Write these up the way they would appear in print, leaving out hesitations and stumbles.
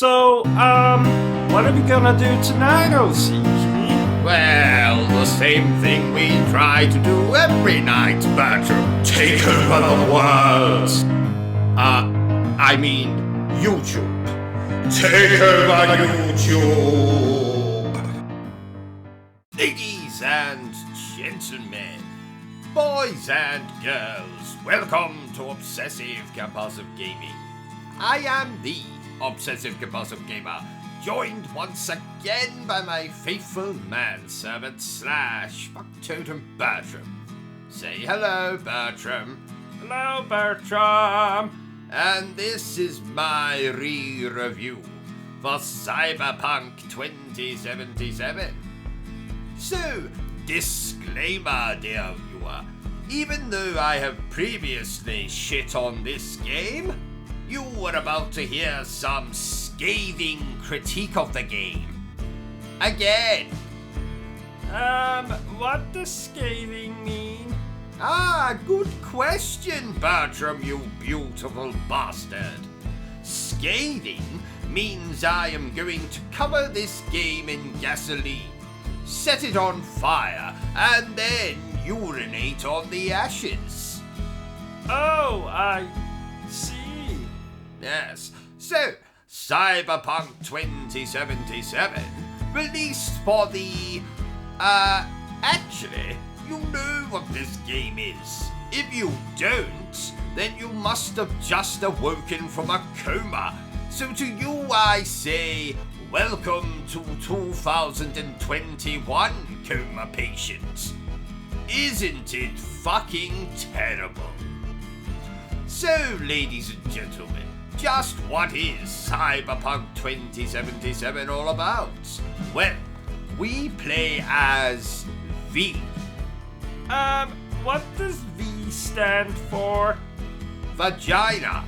What are we gonna do tonight, O.C.G? Well, the same thing we try to do every night, Bertram. Take over the world. I mean, YouTube. Take over YouTube. Ladies and gentlemen, boys and girls, welcome to Obsessive Compulsive Gaming. I am the Obsessive Compulsive Gamer, joined once again by my faithful manservant / factotum Bertram. Say hello, Bertram. Hello, Bertram. And this is my re-review for Cyberpunk 2077. So, disclaimer, dear viewer, even though I have previously shit on this game, you are about to hear some scathing critique of the game. Again. What does scathing mean? Good question, Bertram, you beautiful bastard. Scathing means I am going to cover this game in gasoline, set it on fire, and then urinate on the ashes. Oh, I see. Yes, so Cyberpunk 2077 released for the, actually, you know what this game is. If you don't, then you must have just awoken from a coma. So to you I say, welcome to 2021, coma patient. Isn't it fucking terrible? So, ladies and gentlemen, just what is Cyberpunk 2077 all about? Well, we play as V. What does V stand for? Vagina.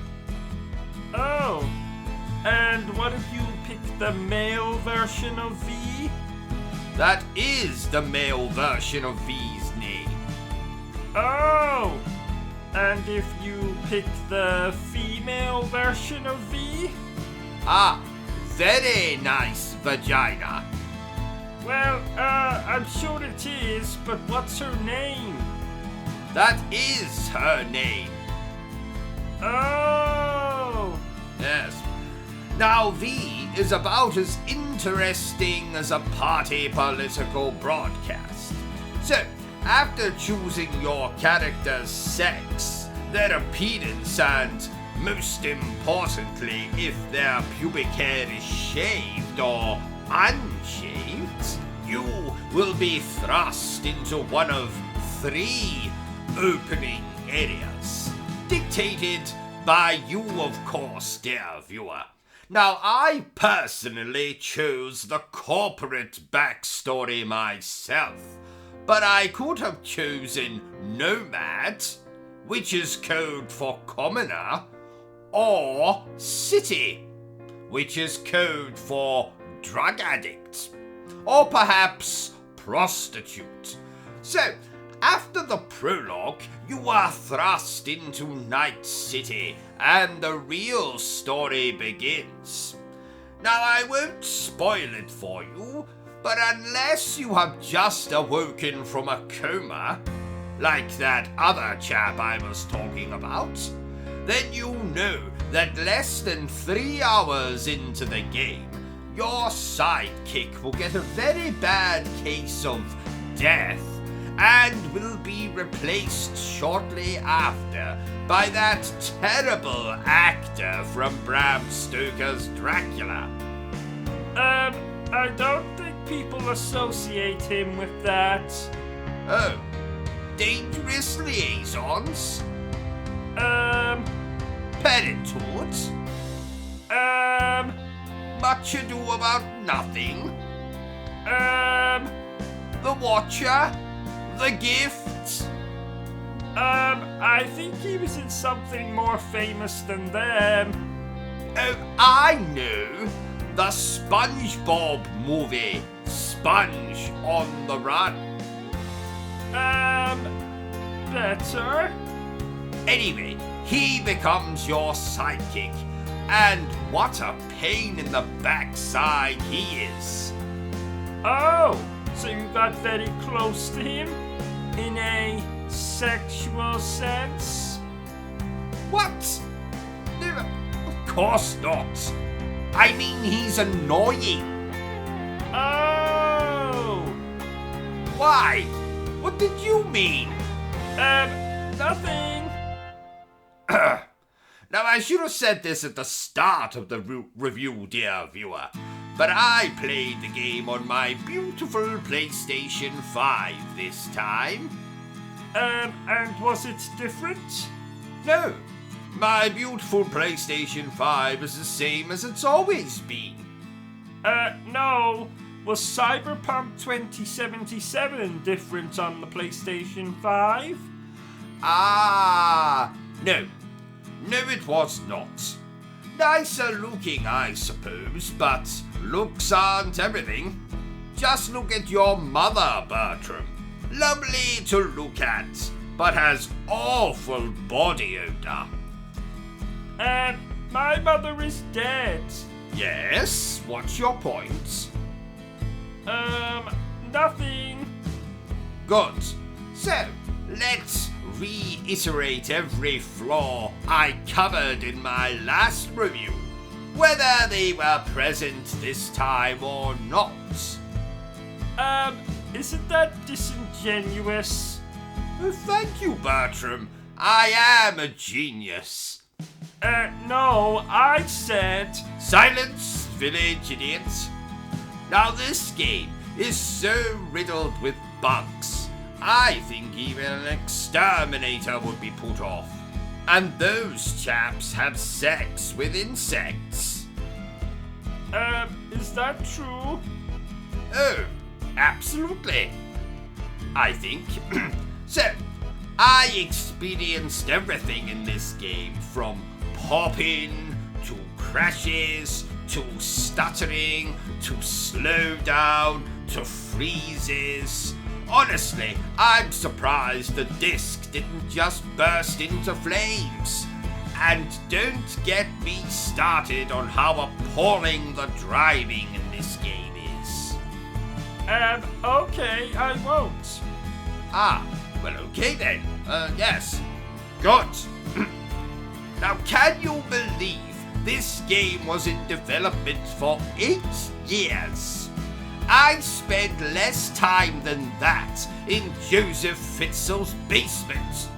Oh, and what if you pick the male version of V? That is the male version of V's name. Oh, and if you pick the female version of V? Very nice vagina. Well, I'm sure it is, but what's her name? That is her name. Oh! Yes. Now, V is about as interesting as a party political broadcast. So, after choosing your character's sex, their appearance, and most importantly, if their pubic hair is shaved or unshaved, you will be thrust into one of 3 opening areas, dictated by you, of course, dear viewer. Now, I personally chose the corporate backstory myself, but I could have chosen Nomad, which is code for commoner, or City, which is code for drug addict, or perhaps prostitute. So, after the prologue, you are thrust into Night City, and the real story begins. Now, I won't spoil it for you, but unless you have just awoken from a coma, like that other chap I was talking about, then you know that less than 3 hours into the game, your sidekick will get a very bad case of death and will be replaced shortly after by that terrible actor from Bram Stoker's Dracula. I don't think people associate him with that. Oh, dangerous liaisons? Parenthood? Much ado about nothing? The Watcher? The Gift? I think he was in something more famous than them. Oh, I know! The SpongeBob movie, Sponge on the Run. Better? Anyway, he becomes your sidekick, And what a pain in the backside he is. Oh, so you got very close to him? In a sexual sense? What? No, of course not. I mean, he's annoying. Oh! Why? What did you mean? Nothing. Now, I should have said this at the start of the review, dear viewer, but I played the game on my beautiful PlayStation 5 this time. And was it different? No, my beautiful PlayStation 5 is the same as it's always been. No. Was Cyberpunk 2077 different on the PlayStation 5? Ah, no. No, it was not. Nicer looking, I suppose, but looks aren't everything. Just look at your mother, Bertram. Lovely to look at, but has awful body odor. My mother is dead. Yes, what's your point? Nothing. Good. So, let's reiterate every flaw I covered in my last review, whether they were present this time or not. Isn't that disingenuous? Oh, thank you, Bertram. I am a genius. No, I said... Silence, village idiots. Now this game is so riddled with bugs, I think even an exterminator would be put off. And those chaps have sex with insects. Is that true? Oh, absolutely. I think. So, I experienced everything in this game, from popping to crashes to stuttering to slow down to freezes. Honestly, I'm surprised the disc didn't just burst into flames. And don't get me started on how appalling the driving in this game is. Okay, I won't. Ah, well, okay then. Yes. Good. Now, can you believe this game was in development for 8 years? I spent less time than that in Joseph Fitzel's basement.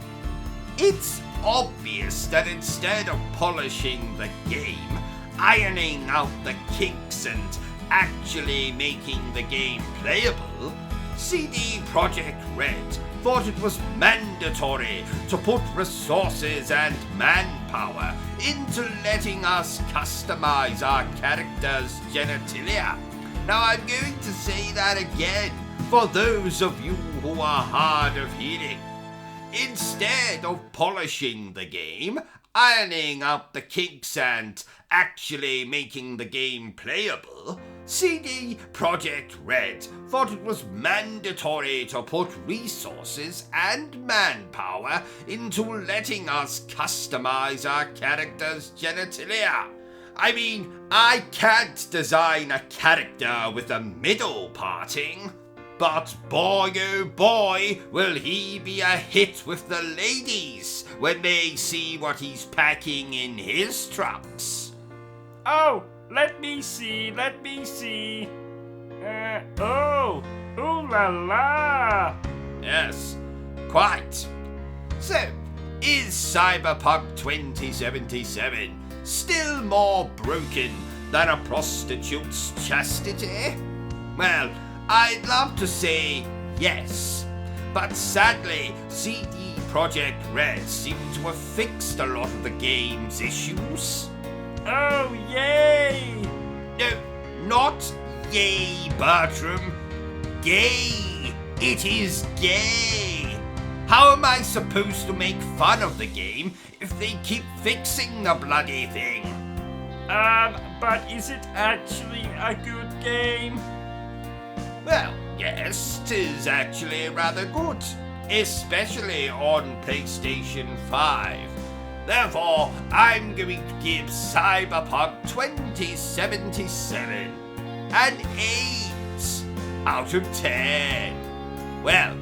It's obvious that instead of polishing the game, ironing out the kinks and actually making the game playable, CD Projekt Red thought it was mandatory to put resources and manpower into letting us customize our characters' genitalia. Now I'm going to say that again for those of you who are hard of hearing. Instead of polishing the game, ironing out the kinks and actually making the game playable, CD Projekt Red thought it was mandatory to put resources and manpower into letting us customize our characters' genitalia. I mean, I can't design a character with a middle parting, but boy oh boy will he be a hit with the ladies when they see what he's packing in his trunks. Oh, let me see. Oh, ooh la la. Yes, quite. So, is Cyberpunk 2077 still more broken than a prostitute's chastity? Well, I'd love to say yes, but sadly, CD Projekt Red seem to have fixed a lot of the game's issues. Oh, yay! No, not yay, Bertram. Gay. It is gay. How am I supposed to make fun of the game if they keep fixing the bloody thing? But is it actually a good game? Well, yes, 'tis actually rather good, especially on PlayStation 5. Therefore, I'm going to give Cyberpunk 2077 an 8 out of 10. Well,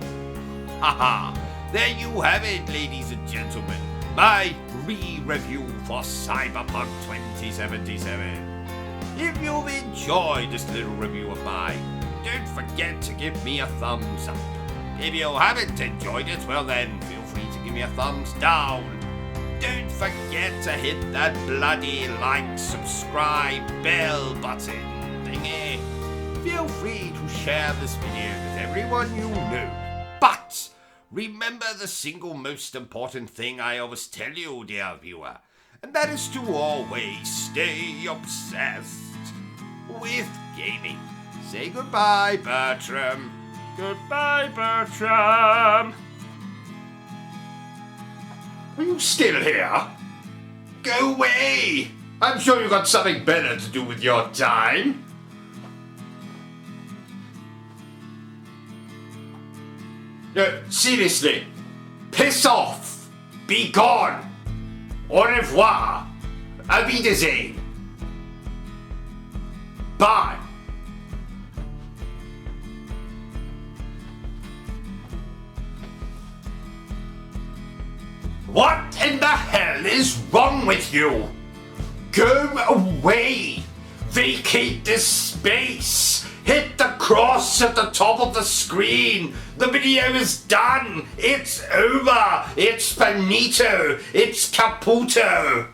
haha, there you have it, ladies and gentlemen. My re-review for Cyberpunk 2077. If you've enjoyed this little review of mine, don't forget to give me a thumbs up. If you haven't enjoyed it, well then, feel free to give me a thumbs down. Don't forget to hit that bloody like, subscribe, bell button thingy. Feel free to share this video with everyone you know. But remember the single most important thing I always tell you, dear viewer, and that is to always stay obsessed with gaming. Say goodbye, Bertram. Goodbye, Bertram. Are you still here? Go away! I'm sure you've got something better to do with your time. No, seriously, piss off! Be gone! Au revoir! Auf Wiedersehen! Bye! What in the hell is wrong with you? Go away! Vacate this space! Hit the cross at the top of the screen! The video is done! It's over! It's finito! It's caputo!